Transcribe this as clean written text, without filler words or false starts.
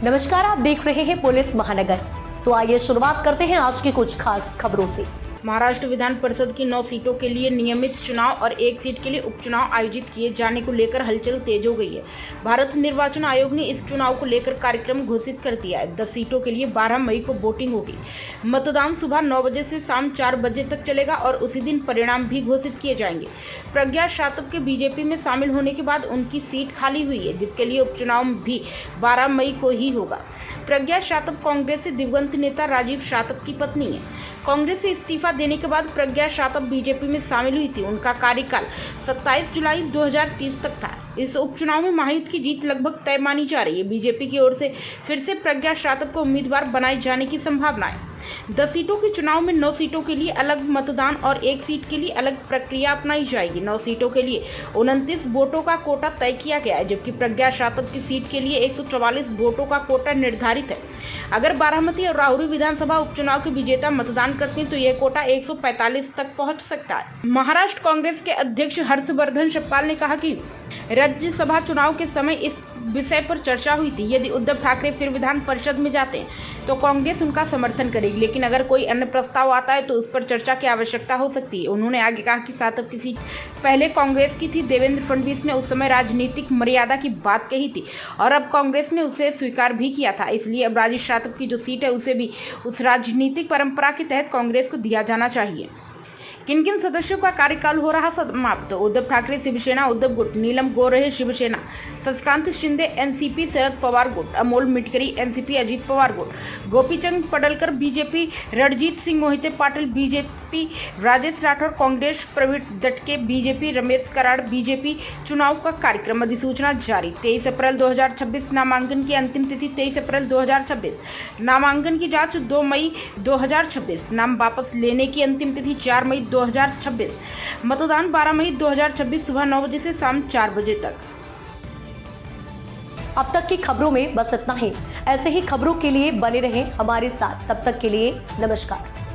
नमस्कार, आप देख रहे हैं पुलिस महानगर। तो आइए शुरुआत करते हैं आज की कुछ खास खबरों से। महाराष्ट्र विधान परिषद की 9 सीटों के लिए नियमित चुनाव और 1 सीट के लिए उपचुनाव आयोजित किए जाने को लेकर हलचल तेज हो गई है। भारत निर्वाचन आयोग ने इस चुनाव को लेकर कार्यक्रम घोषित कर दिया है। 10 सीटों के लिए 12 मई को वोटिंग होगी। मतदान सुबह 9 बजे से शाम 4 बजे तक चलेगा और उसी दिन परिणाम भी घोषित किए जाएंगे। प्रज्ञा शातव के बीजेपी में शामिल होने के बाद उनकी सीट खाली हुई है, जिसके लिए उपचुनाव भी 12 मई को ही होगा। प्रज्ञा शातव कांग्रेस से दिवंगत नेता राजीव शातव की पत्नी है। कांग्रेस से इस्तीफा देने के बाद प्रज्ञा शातव बीजेपी में शामिल हुई थी। उनका कार्यकाल 27 जुलाई 2030 तक था। इस उपचुनाव में महायुति की जीत लगभग तय मानी जा रही है। बीजेपी की ओर से फिर से प्रज्ञा शातव को उम्मीदवार बनाए जाने की संभावना है। 10 सीटों के चुनाव में 9 सीटों के लिए अलग मतदान और 1 सीट के लिए अलग प्रक्रिया अपनाई जाएगी। 9 सीटों के लिए 29 वोटों का कोटा तय किया गया है, जबकि प्रज्ञा शातव की सीट के लिए 144 वोटों का कोटा निर्धारित है। अगर बारामती और राहुरी विधानसभा उपचुनाव के विजेता मतदान करते हैं तो यह कोटा 145 तक पहुंच सकता है। महाराष्ट्र कांग्रेस के अध्यक्ष हर्षवर्धन श्रृंगाल ने कहा कि राज्यसभा चुनाव के समय इस विषय पर चर्चा हुई थी। यदि उद्धव ठाकरे फिर विधान परिषद में जाते हैं तो कांग्रेस उनका समर्थन करेगी, लेकिन अगर कोई अन्य प्रस्ताव आता है तो उस पर चर्चा की आवश्यकता हो सकती है। उन्होंने आगे कहा कि शातव की सीट पहले कांग्रेस की थी। देवेंद्र फडणवीस ने उस समय राजनीतिक मर्यादा की बात कही थी और अब कांग्रेस ने उसे स्वीकार भी किया था। इसलिए अब राजीव शातव की जो सीट है उसे भी उस राजनीतिक परंपरा के तहत कांग्रेस को दिया जाना चाहिए। किन किन सदस्यों का कार्यकाल हो रहा समाप्त? उद्धव ठाकरे शिवसेना उद्धव गुट, नीलम गोऱ्हे शिवसेना, शशिकांत शिंदे एनसीपी शरद पवार गुट, अमोल मिटकरी एनसीपी अजित पवार गुट, Gopichand Padalkar BJP, Ranjit Singh Mohite Patil BJP, Rajesh Rathore Congress, Pravin Datke BJP, Ramesh Karad BJP. चुनाव का कार्यक्रम अधिसूचना जारी। 23 अप्रैल 2026 नामांकन की अंतिम तिथि 23 अप्रैल 2026। नामांकन की जांच 2 मई 2026। नाम वापस लेने की अंतिम तिथि 4 मई 2026। मतदान 12 मई 2026 सुबह 9 बजे से शाम 4 बजे तक। अब तक की खबरों में बस इतना ही। ऐसे ही खबरों के लिए बने रहें हमारे साथ। तब तक के लिए नमस्कार।